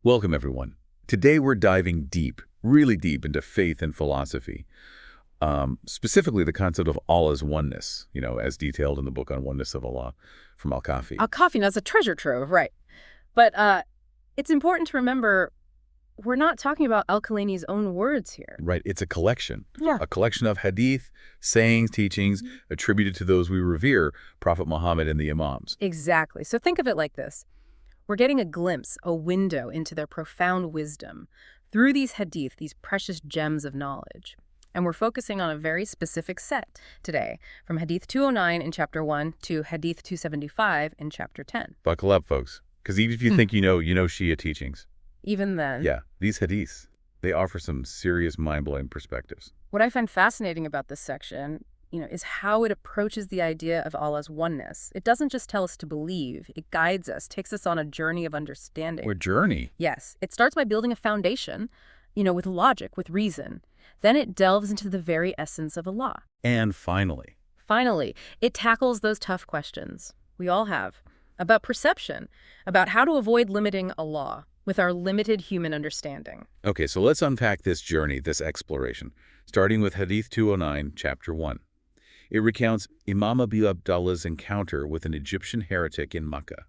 Welcome, everyone. Today we're diving deep, really deep into faith and philosophy, specifically the concept of Allah's oneness, as detailed in the book on Oneness of Allah from Al-Kafi. Al-Kafi, that's a treasure trove, right. But it's important to remember we're not talking about Al-Kalani's own words here. Right, it's a collection. Yeah. A collection of hadith, sayings, teachings attributed to those we revere, Prophet Muhammad and the Imams. Exactly. So think of it like this. We're getting a glimpse, a window into their profound wisdom through these hadith, these precious gems of knowledge. And we're focusing on a very specific set today, from Hadith 209 in Chapter 1 to Hadith 275 in Chapter 10. Buckle up, folks, because even if you think you know Shia teachings. Even then. Yeah, these hadiths, they offer some serious mind-blowing perspectives. What I find fascinating about this section, is how it approaches the idea of Allah's oneness. It doesn't just tell us to believe, it guides us, takes us on a journey of understanding. A journey? Yes. It starts by building a foundation, with logic, with reason. Then it delves into the very essence of Allah. And finally, it tackles those tough questions we all have about perception, about how to avoid limiting Allah with our limited human understanding. Okay, so let's unpack this journey, this exploration, starting with Hadith 209, Chapter 1. It recounts Imam Abu Abdallah's encounter with an Egyptian heretic in Makkah.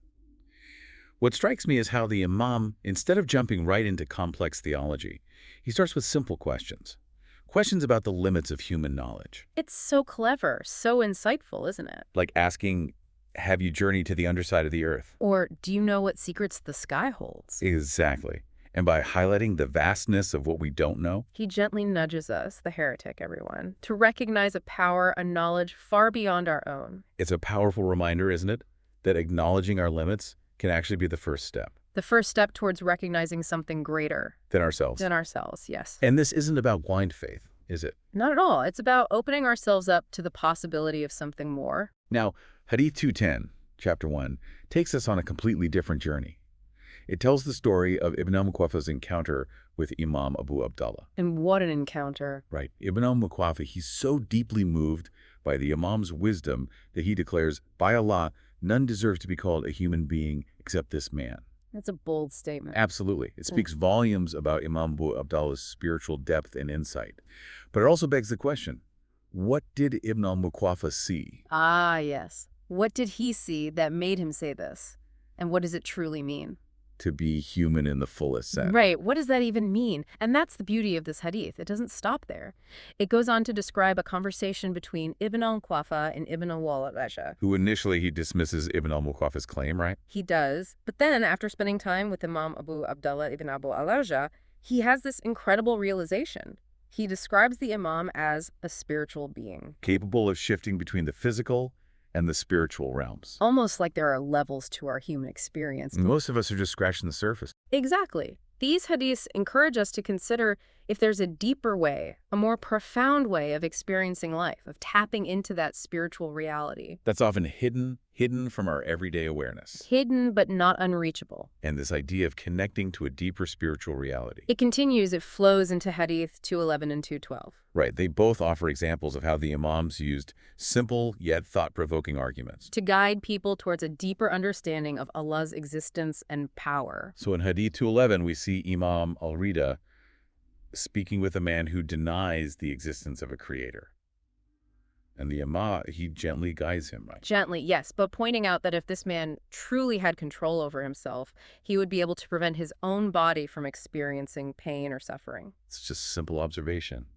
What strikes me is how the Imam, instead of jumping right into complex theology, he starts with simple questions. Questions about the limits of human knowledge. It's so clever, so insightful, isn't it? Like asking, have you journeyed to the underside of the earth? Or do you know what secrets the sky holds? Exactly. And by highlighting the vastness of what we don't know, he gently nudges us, the heretic, everyone, to recognize a power, a knowledge far beyond our own. It's a powerful reminder, isn't it, that acknowledging our limits can actually be the first step. The first step towards recognizing something greater. Than ourselves. Yes. And this isn't about blind faith, is it? Not at all. It's about opening ourselves up to the possibility of something more. Now, Hadith 210, Chapter 1, takes us on a completely different journey. It tells the story of Ibn al-Muqaffa's encounter with Imam Abu Abdallah. And what an encounter. Right. Ibn al-Muqaffa, he's so deeply moved by the Imam's wisdom that he declares, by Allah, none deserves to be called a human being except this man. That's a bold statement. Absolutely. It speaks volumes about Imam Abu Abdallah's spiritual depth and insight. But it also begs the question, what did Ibn al-Muqaffa see? Ah, yes. What did he see that made him say this? And what does it truly mean? To be human in the fullest sense. Right. What does that even mean? And that's the beauty of this hadith. It doesn't stop there. It goes on to describe a conversation between Ibn al-Muqaffa and Ibn al-Walaja. Who initially he dismisses Ibn al-Muqaffa's claim, right? He does. But then, after spending time with Imam Abu Abdallah ibn Abu Alaja, he has this incredible realization. He describes the Imam as a spiritual being. Capable of shifting between the physical and the spiritual realms. Almost like there are levels to our human experience. Most of us are just scratching the surface. Exactly. These hadiths encourage us to consider if there's a deeper way, a more profound way of experiencing life, of tapping into that spiritual reality. That's often hidden from our everyday awareness. Hidden but not unreachable. And this idea of connecting to a deeper spiritual reality. It continues, it flows into Hadith 211 and 212. Right. They both offer examples of how the Imams used simple yet thought-provoking arguments to guide people towards a deeper understanding of Allah's existence and power. So in Hadith 211, we see Imam al-Rida speaking with a man who denies the existence of a creator. And the Imam, he gently guides him, right? Gently, yes, but pointing out that if this man truly had control over himself, he would be able to prevent his own body from experiencing pain or suffering. It's just simple observation.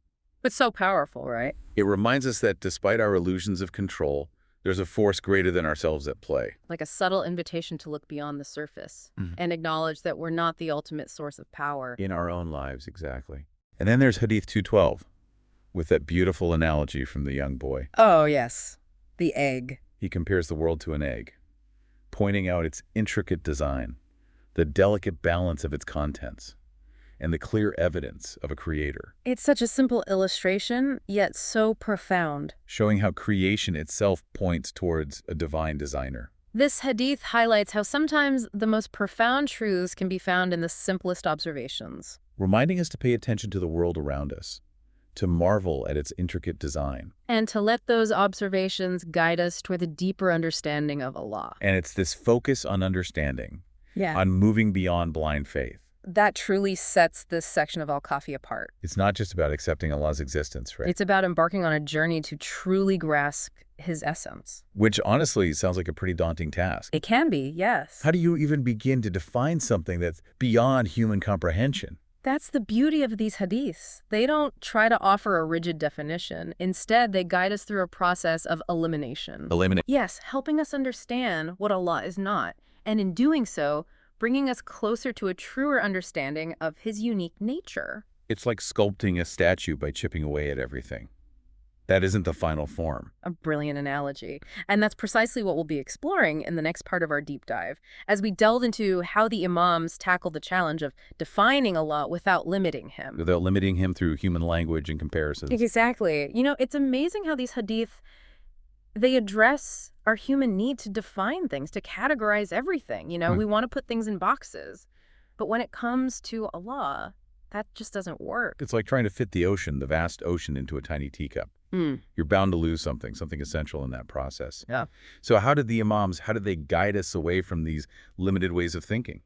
But so powerful, right? It reminds us that despite our illusions of control, there's a force greater than ourselves at play. Like a subtle invitation to look beyond the surface and acknowledge that we're not the ultimate source of power. In our own lives, exactly. And then there's Hadith 212, with that beautiful analogy from the young boy. Oh, yes. The egg. He compares the world to an egg, pointing out its intricate design, the delicate balance of its contents, and the clear evidence of a creator. It's such a simple illustration, yet so profound. Showing how creation itself points towards a divine designer. This hadith highlights how sometimes the most profound truths can be found in the simplest observations. Reminding us to pay attention to the world around us, to marvel at its intricate design. And to let those observations guide us toward a deeper understanding of Allah. And it's this focus on understanding, on moving beyond blind faith, that truly sets this section of Al-Kafi apart. It's not just about accepting Allah's existence, right? It's about embarking on a journey to truly grasp his essence. Which honestly sounds like a pretty daunting task. It can be, yes. How do you even begin to define something that's beyond human comprehension? That's the beauty of these hadiths. They don't try to offer a rigid definition. Instead, they guide us through a process of elimination. Eliminate. Yes, helping us understand what Allah is not, and in doing so, bringing us closer to a truer understanding of his unique nature. It's like sculpting a statue by chipping away at everything. That isn't the final form. A brilliant analogy. And that's precisely what we'll be exploring in the next part of our deep dive, as we delve into how the Imams tackle the challenge of defining Allah without limiting him. Without limiting him through human language and comparisons. Exactly. You know, it's amazing how these hadith, they address our human need to define things, to categorize everything. You know, we want to put things in boxes. But when it comes to Allah, that just doesn't work. It's like trying to fit the ocean, the vast ocean, into a tiny teacup. You're bound to lose something essential in that process. Yeah. So how did the Imams, how did they guide us away from these limited ways of thinking?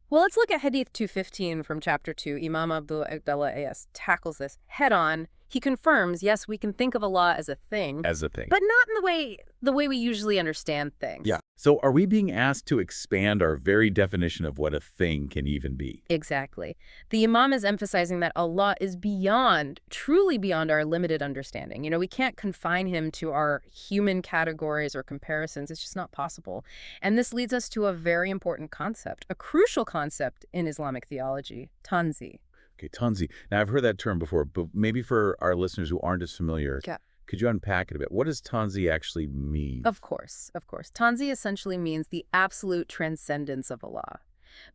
Well, let's look at Hadith 215 from Chapter 2. Imam Abdullah A.S. tackles this head on. He confirms, yes, we can think of Allah as a thing. As a thing. But not in the way we usually understand things. Yeah. So are we being asked to expand our very definition of what a thing can even be? Exactly. The Imam is emphasizing that Allah is beyond, truly beyond our limited understanding. You know, we can't confine him to our human categories or comparisons. It's just not possible. And this leads us to a very important concept, a crucial concept in Islamic theology, tanzi. Okay, tanzi. Now, I've heard that term before, but maybe for our listeners who aren't as familiar, could you unpack it a bit? What does tanzi actually mean? Of course, of course. Tanzi essentially means the absolute transcendence of Allah.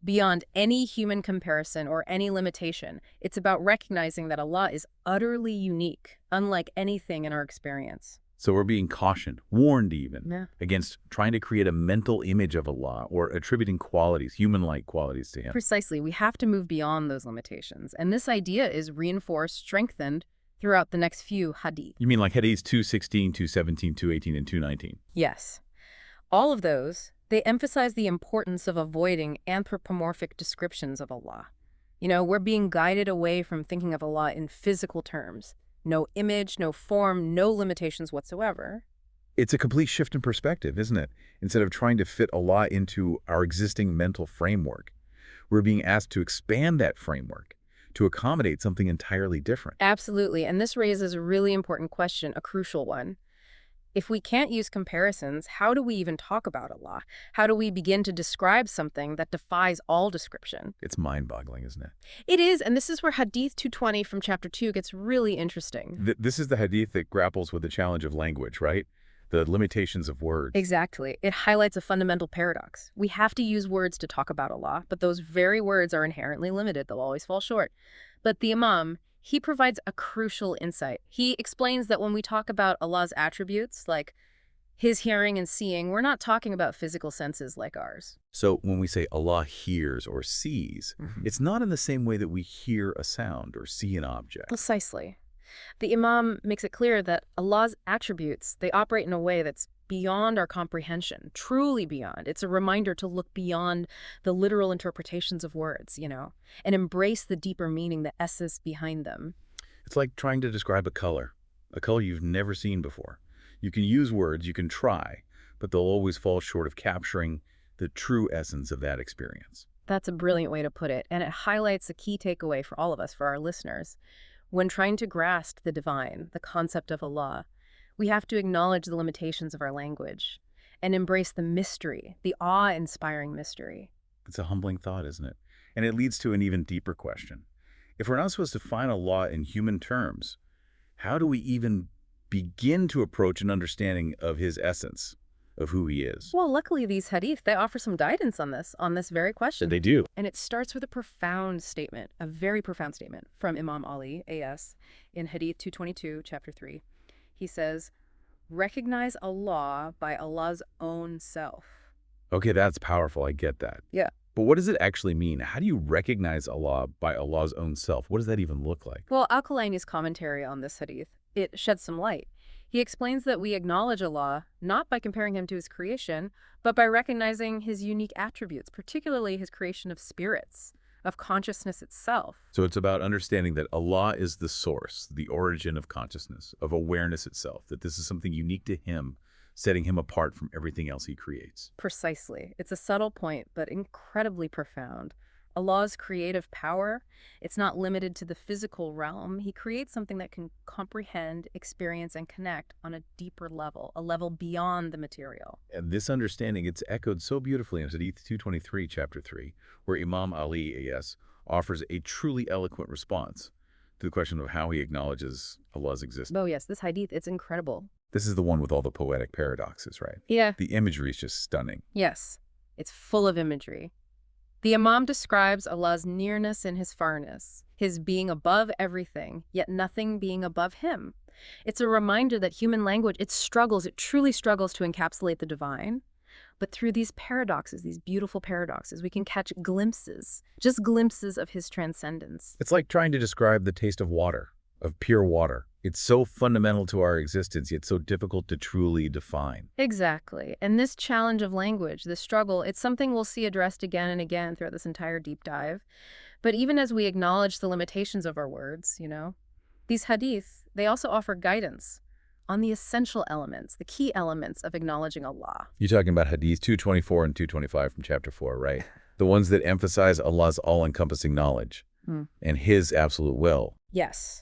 Beyond any human comparison or any limitation, it's about recognizing that Allah is utterly unique, unlike anything in our experience. So we're being cautioned, warned even, against trying to create a mental image of Allah or attributing qualities, human-like qualities to him. Precisely. We have to move beyond those limitations. And this idea is reinforced, strengthened throughout the next few hadith. You mean like hadiths 216, 217, 218, and 219? Yes. All of those, they emphasize the importance of avoiding anthropomorphic descriptions of Allah. You know, we're being guided away from thinking of Allah in physical terms. No image, no form, no limitations whatsoever. It's a complete shift in perspective, isn't it? Instead of trying to fit Allah into our existing mental framework, we're being asked to expand that framework to accommodate something entirely different. Absolutely. And this raises a really important question, a crucial one. If we can't use comparisons, how do we even talk about Allah? How do we begin to describe something that defies all description? It's mind-boggling, isn't it? It is, and this is where Hadith 220 from Chapter 2 gets really interesting. This is the hadith that grapples with the challenge of language, right? The limitations of words. Exactly. It highlights a fundamental paradox. We have to use words to talk about Allah, but those very words are inherently limited. They'll always fall short. But the Imam, he provides a crucial insight. He explains that when we talk about Allah's attributes, like his hearing and seeing, we're not talking about physical senses like ours. So when we say Allah hears or sees, it's not in the same way that we hear a sound or see an object. Precisely. The Imam makes it clear that Allah's attributes, they operate in a way that's beyond our comprehension, truly beyond. It's a reminder to look beyond the literal interpretations of words, you know, and embrace the deeper meaning, the essence behind them. It's like trying to describe a color you've never seen before. You can use words, you can try, but they'll always fall short of capturing the true essence of that experience. That's a brilliant way to put it, and it highlights a key takeaway for all of us, for our listeners. When trying to grasp the divine, the concept of Allah, we have to acknowledge the limitations of our language and embrace the mystery, the awe-inspiring mystery. It's a humbling thought, isn't it? And it leads to an even deeper question. If we're not supposed to define Allah in human terms, how do we even begin to approach an understanding of his essence, of who he is? Well, luckily these hadith, they offer some guidance on this very question. They do. And it starts with a profound statement, a very profound statement from Imam Ali, A.S., in Hadith 222, Chapter 3. He says, recognize Allah by Allah's own self. Okay, that's powerful. I get that. Yeah. But what does it actually mean? How do you recognize Allah by Allah's own self? What does that even look like? Well, Al-Kafi's commentary on this hadith, it sheds some light. He explains that we acknowledge Allah not by comparing him to his creation, but by recognizing his unique attributes, particularly his creation of spirits, of consciousness itself. So it's about understanding that Allah is the source, the origin of consciousness, of awareness itself, that this is something unique to him, setting him apart from everything else he creates. Precisely. It's a subtle point, but incredibly profound. Allah's creative power, it's not limited to the physical realm. He creates something that can comprehend, experience, and connect on a deeper level, a level beyond the material. And this understanding, it's echoed so beautifully in Hadith 223, chapter 3, where Imam Ali, A.S., offers a truly eloquent response to the question of how he acknowledges Allah's existence. Oh yes, this hadith, it's incredible. This is the one with all the poetic paradoxes, right? Yeah. The imagery is just stunning. Yes, it's full of imagery. The Imam describes Allah's nearness and his farness, his being above everything, yet nothing being above him. It's a reminder that human language, it truly struggles to encapsulate the divine. But through these paradoxes, these beautiful paradoxes, we can catch glimpses, just glimpses of his transcendence. It's like trying to describe the taste of water, of pure water. It's so fundamental to our existence, yet so difficult to truly define. Exactly. And this challenge of language, this struggle, it's something we'll see addressed again and again throughout this entire deep dive. But even as we acknowledge the limitations of our words, these hadith, they also offer guidance on the essential elements, the key elements of acknowledging Allah. You're talking about Hadith 224 and 225 from chapter 4, right? The ones that emphasize Allah's all-encompassing knowledge and his absolute will. Yes.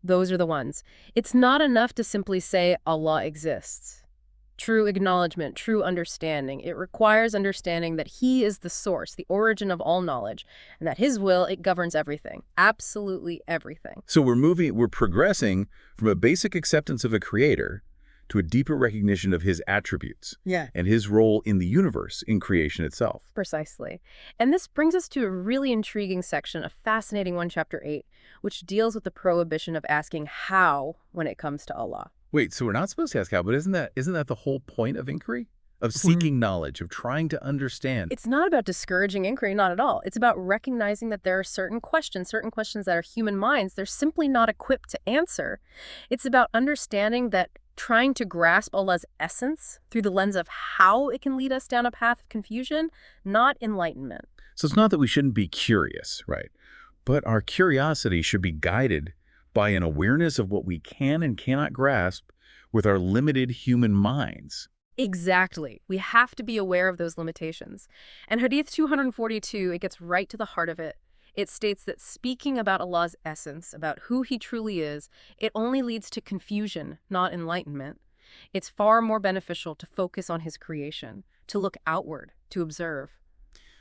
Those are the ones. It's not enough to simply say Allah exists. True acknowledgement, true understanding. It requires understanding that he is the source, the origin of all knowledge, and that his will, it governs everything. Absolutely everything. So we're progressing from a basic acceptance of a creator to a deeper recognition of his attributes and his role in the universe, in creation itself. Precisely. And this brings us to a really intriguing section, a fascinating one, chapter 8, which deals with the prohibition of asking how when it comes to Allah. Wait, so we're not supposed to ask how, but isn't that the whole point of inquiry? Of seeking knowledge, of trying to understand? It's not about discouraging inquiry, not at all. It's about recognizing that there are certain questions that our human minds, they're simply not equipped to answer. It's about understanding that trying to grasp Allah's essence through the lens of how it can lead us down a path of confusion, not enlightenment. So it's not that we shouldn't be curious, right? But our curiosity should be guided by an awareness of what we can and cannot grasp with our limited human minds. Exactly. We have to be aware of those limitations. And Hadith 242, it gets right to the heart of it. It states that speaking about Allah's essence, about who he truly is, it only leads to confusion, not enlightenment. It's far more beneficial to focus on his creation, to look outward, to observe.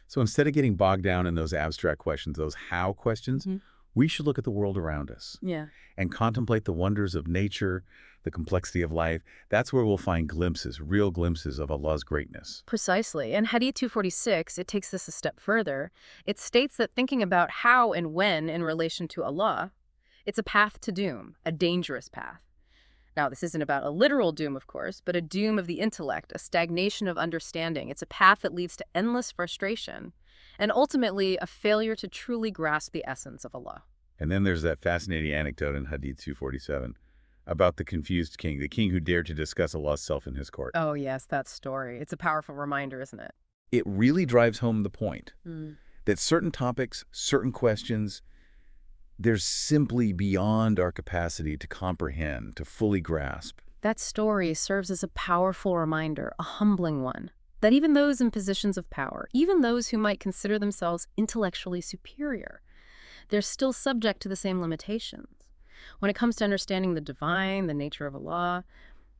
So instead of getting bogged down in those abstract questions, those how questions, we should look at the world around us and contemplate the wonders of nature, the complexity of life. That's where we'll find glimpses, real glimpses of Allah's greatness. Precisely. And Hadith 246, it takes this a step further. It states that thinking about how and when in relation to Allah, it's a path to doom, a dangerous path. Now, this isn't about a literal doom, of course, but a doom of the intellect, a stagnation of understanding. It's a path that leads to endless frustration and ultimately a failure to truly grasp the essence of Allah. And then there's that fascinating anecdote in Hadith 247 about the confused king, the king who dared to discuss Allah's self in his court. Oh, yes, that story. It's a powerful reminder, isn't it? It really drives home the point that certain topics, certain questions, they're simply beyond our capacity to comprehend, to fully grasp. That story serves as a powerful reminder, a humbling one, that even those in positions of power, even those who might consider themselves intellectually superior, they're still subject to the same limitations. When it comes to understanding the divine, the nature of Allah,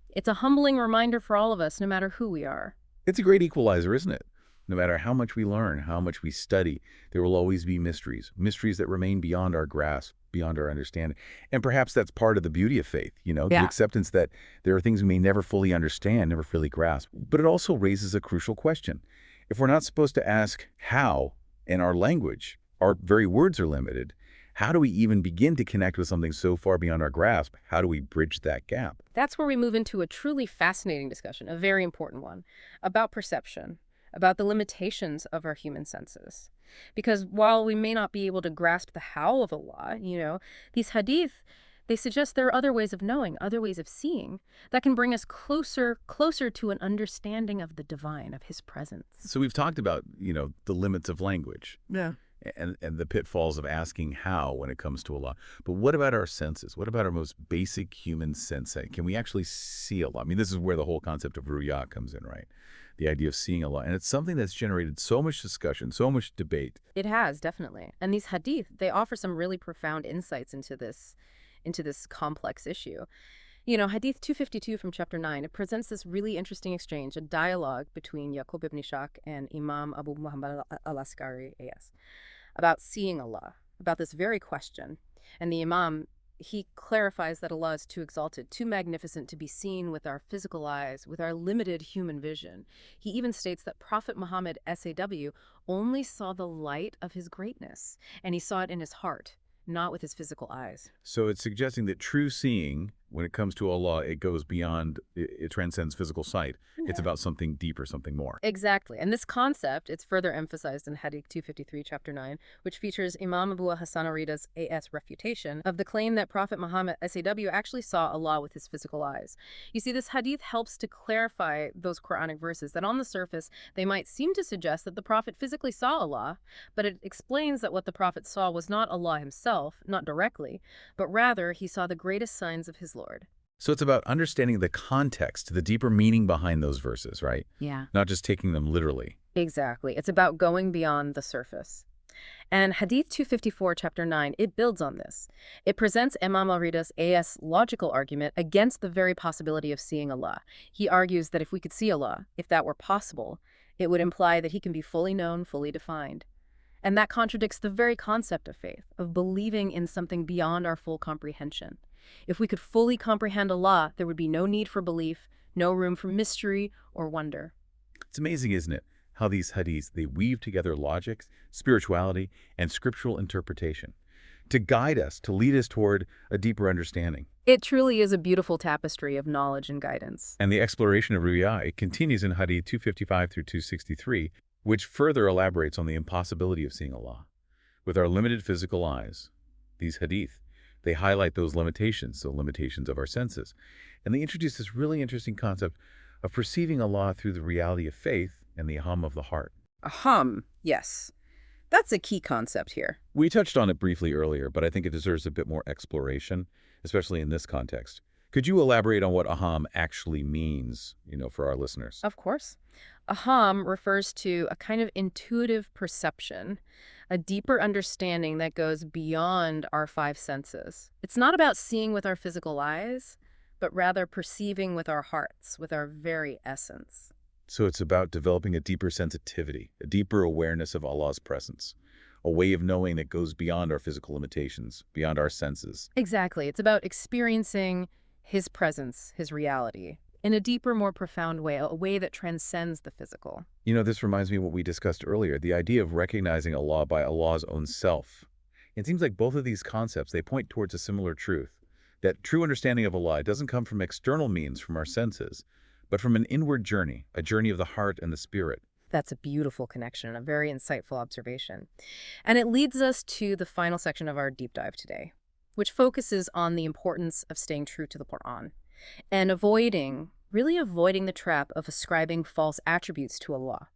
it's a humbling reminder for all of us, no matter who we are. It's a great equalizer, isn't it? No matter how much we learn, how much we study, there will always be mysteries that remain beyond our grasp, beyond our understanding. And perhaps that's part of the beauty of faith, the acceptance that there are things we may never fully understand, never fully grasp. But it also raises a crucial question. If we're not supposed to ask how in our language, our very words are limited, how do we even begin to connect with something so far beyond our grasp? How do we bridge that gap? That's where we move into a truly fascinating discussion, a very important one, about perception, about the limitations of our human senses. Because while we may not be able to grasp the how of Allah, these hadith, they suggest there are other ways of knowing, other ways of seeing that can bring us closer to an understanding of the divine, of his presence. So we've talked about, the limits of language. Yeah. and the pitfalls of asking how when it comes to Allah. But what about our senses? What about our most basic human sense? Can we actually see Allah? I mean, this is where the whole concept of ruya comes in, right? The idea of seeing Allah. And it's something that's generated so much discussion, so much debate. It has, definitely. And these hadith, they offer some really profound insights into this complex issue. You know, Hadith 252 from chapter 9, it presents this really interesting exchange, a dialogue between Yaqub ibn Ishaq and Imam Abu Muhammad al-Askari, AS, about seeing Allah, about this very question. And the Imam, he clarifies that Allah is too exalted, too magnificent to be seen with our physical eyes, with our limited human vision. He even states that Prophet Muhammad, SAW, only saw the light of his greatness, and he saw it in his heart, not with his physical eyes. So it's suggesting that true seeing, when it comes to Allah, it goes beyond, it transcends physical sight. Yeah. It's about something deeper, something more. Exactly. And this concept, it's further emphasized in Hadith 253, chapter 9, which features Imam Abu Hassan al-Rida's AS refutation of the claim that Prophet Muhammad, SAW, actually saw Allah with his physical eyes. You see, this hadith helps to clarify those Quranic verses that on the surface, they might seem to suggest that the Prophet physically saw Allah, but it explains that what the Prophet saw was not Allah himself, not directly, but rather he saw the greatest signs of his Lord. So it's about understanding the context, the deeper meaning behind those verses, right? Yeah. Not just taking them literally. Exactly. It's about going beyond the surface. And Hadith 254, chapter 9, it builds on this. It presents Imam al-Rida's AS logical argument against the very possibility of seeing Allah. He argues that if we could see Allah, if that were possible, it would imply that he can be fully known, fully defined. And that contradicts the very concept of faith, of believing in something beyond our full comprehension. If we could fully comprehend Allah, there would be no need for belief, no room for mystery or wonder. It's amazing, isn't it, how these hadiths, they weave together logic, spirituality, and scriptural interpretation to guide us, to lead us toward a deeper understanding. It truly is a beautiful tapestry of knowledge and guidance. And the exploration of ruya, it continues in Hadith 255 through 263, which further elaborates on the impossibility of seeing Allah. With our limited physical eyes, these hadith, they highlight those limitations, the limitations of our senses. And they introduce this really interesting concept of perceiving Allah through the reality of faith and the aham of the heart. Aham, yes. That's a key concept here. We touched on it briefly earlier, but I think it deserves a bit more exploration, especially in this context. Could you elaborate on what aham actually means, for our listeners? Of course. Aham refers to a kind of intuitive perception, a deeper understanding that goes beyond our five senses. It's not about seeing with our physical eyes, but rather perceiving with our hearts, with our very essence. So it's about developing a deeper sensitivity, a deeper awareness of Allah's presence, a way of knowing that goes beyond our physical limitations, beyond our senses. Exactly. It's about experiencing His presence, His reality, in a deeper, more profound way, a way that transcends the physical. This reminds me of what we discussed earlier, the idea of recognizing Allah by Allah's own self. It seems like both of these concepts, they point towards a similar truth, that true understanding of Allah doesn't come from external means, from our senses, but from an inward journey, a journey of the heart and the spirit. That's a beautiful connection and a very insightful observation. And it leads us to the final section of our deep dive today, which focuses on the importance of staying true to the Quran and really avoiding the trap of ascribing false attributes to Allah.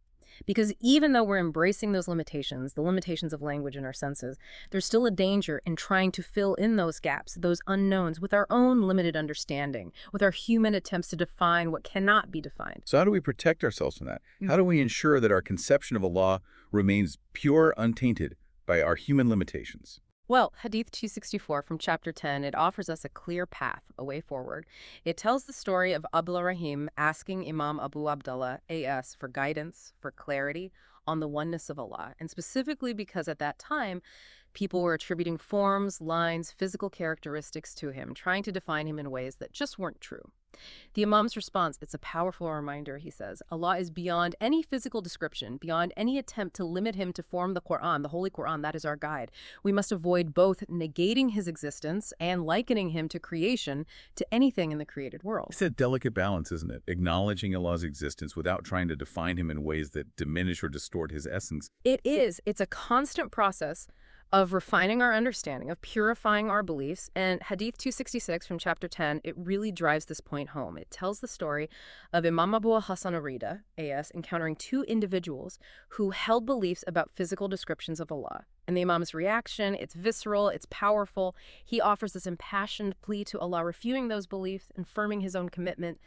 Because even though we're embracing those limitations, the limitations of language and our senses, there's still a danger in trying to fill in those gaps, those unknowns, with our own limited understanding, with our human attempts to define what cannot be defined. So how do we protect ourselves from that? How do we ensure that our conception of Allah remains pure, untainted by our human limitations? Well, Hadith 264 from chapter 10, it offers us a clear path, a way forward. It tells the story of Abdul Rahim asking Imam Abu Abdullah, AS, for guidance, for clarity on the oneness of Allah, and specifically because at that time, people were attributing forms, lines, physical characteristics to him, trying to define him in ways that just weren't true. The Imam's response, it's a powerful reminder, he says. Allah is beyond any physical description, beyond any attempt to limit him to form the Quran, the Holy Quran, that is our guide. We must avoid both negating his existence and likening him to creation, to anything in the created world. It's a delicate balance, isn't it? Acknowledging Allah's existence without trying to define him in ways that diminish or distort his essence. It is. It's a constant process of refining our understanding, of purifying our beliefs. And Hadith 266 from chapter 10, it really drives this point home. It tells the story of Imam Abu Hassan Arida, AS, encountering two individuals who held beliefs about physical descriptions of Allah. And the Imam's reaction, it's visceral, it's powerful. He offers this impassioned plea to Allah, refuting those beliefs and firming his own commitment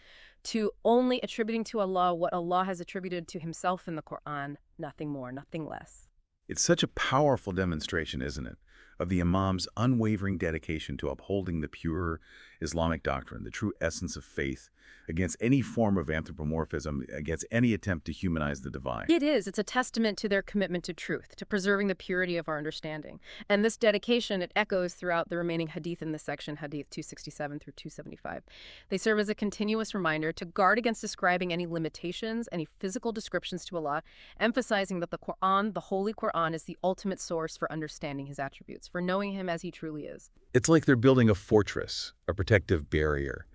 to only attributing to Allah what Allah has attributed to himself in the Quran, nothing more, nothing less. It's such a powerful demonstration, isn't it, of the Imam's unwavering dedication to upholding the pure Islamic doctrine, the true essence of faith, against any form of anthropomorphism, against any attempt to humanize the divine. It is. It's a testament to their commitment to truth, to preserving the purity of our understanding. And this dedication, it echoes throughout the remaining hadith in this section, hadith 267 through 275. They serve as a continuous reminder to guard against describing any limitations, any physical descriptions to Allah, emphasizing that the Quran, the Holy Quran, is the ultimate source for understanding his attributes, for knowing him as he truly is. It's like they're building a fortress, a protective barrier,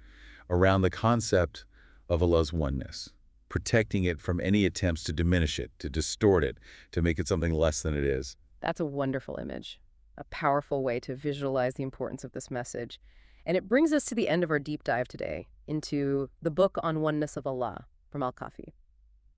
around the concept of Allah's oneness, protecting it from any attempts to diminish it, to distort it, to make it something less than it is. That's a wonderful image, a powerful way to visualize the importance of this message. And it brings us to the end of our deep dive today into the book on Oneness of Allah from Al-Kafi.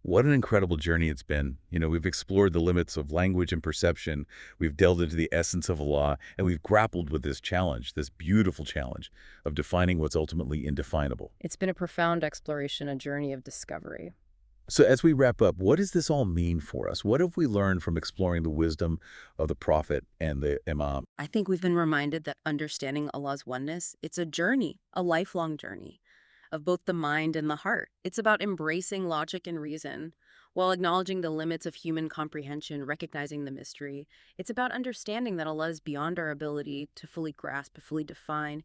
What an incredible journey it's been. We've explored the limits of language and perception, we've delved into the essence of Allah, and we've grappled with this challenge, this beautiful challenge of defining what's ultimately indefinable. It's been a profound exploration, a journey of discovery. So as we wrap up, what does this all mean for us? What have we learned from exploring the wisdom of the Prophet and the Imam? I think we've been reminded that understanding Allah's oneness, it's a journey, a lifelong journey of both the mind and the heart. It's about embracing logic and reason while acknowledging the limits of human comprehension, recognizing the mystery. It's about understanding that Allah is beyond our ability to fully grasp, to fully define.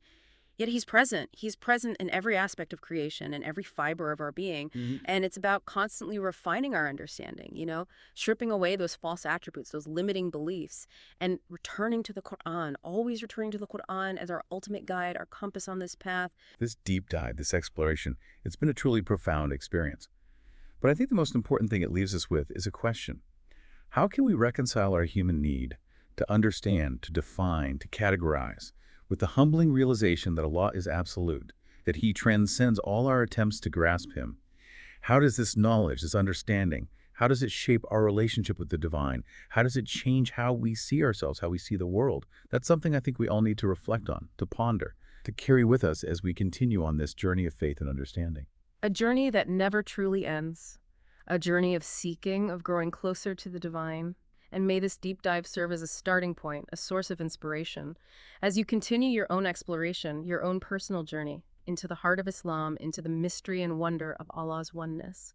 Yet he's present. He's present in every aspect of creation and every fiber of our being. And it's about constantly refining our understanding, stripping away those false attributes, those limiting beliefs, and returning to the Quran, always returning to the Quran as our ultimate guide, our compass on this path. This deep dive, this exploration, it's been a truly profound experience. But I think the most important thing it leaves us with is a question. How can we reconcile our human need to understand, to define, to categorize, with the humbling realization that Allah is absolute, that he transcends all our attempts to grasp him? How does this knowledge, this understanding, how does it shape our relationship with the divine? How does it change how we see ourselves, how we see the world? That's something I think we all need to reflect on, to ponder, to carry with us as we continue on this journey of faith and understanding. A journey that never truly ends, a journey of seeking, of growing closer to the divine. And may this deep dive serve as a starting point, a source of inspiration, as you continue your own exploration, your own personal journey into the heart of Islam, into the mystery and wonder of Allah's oneness.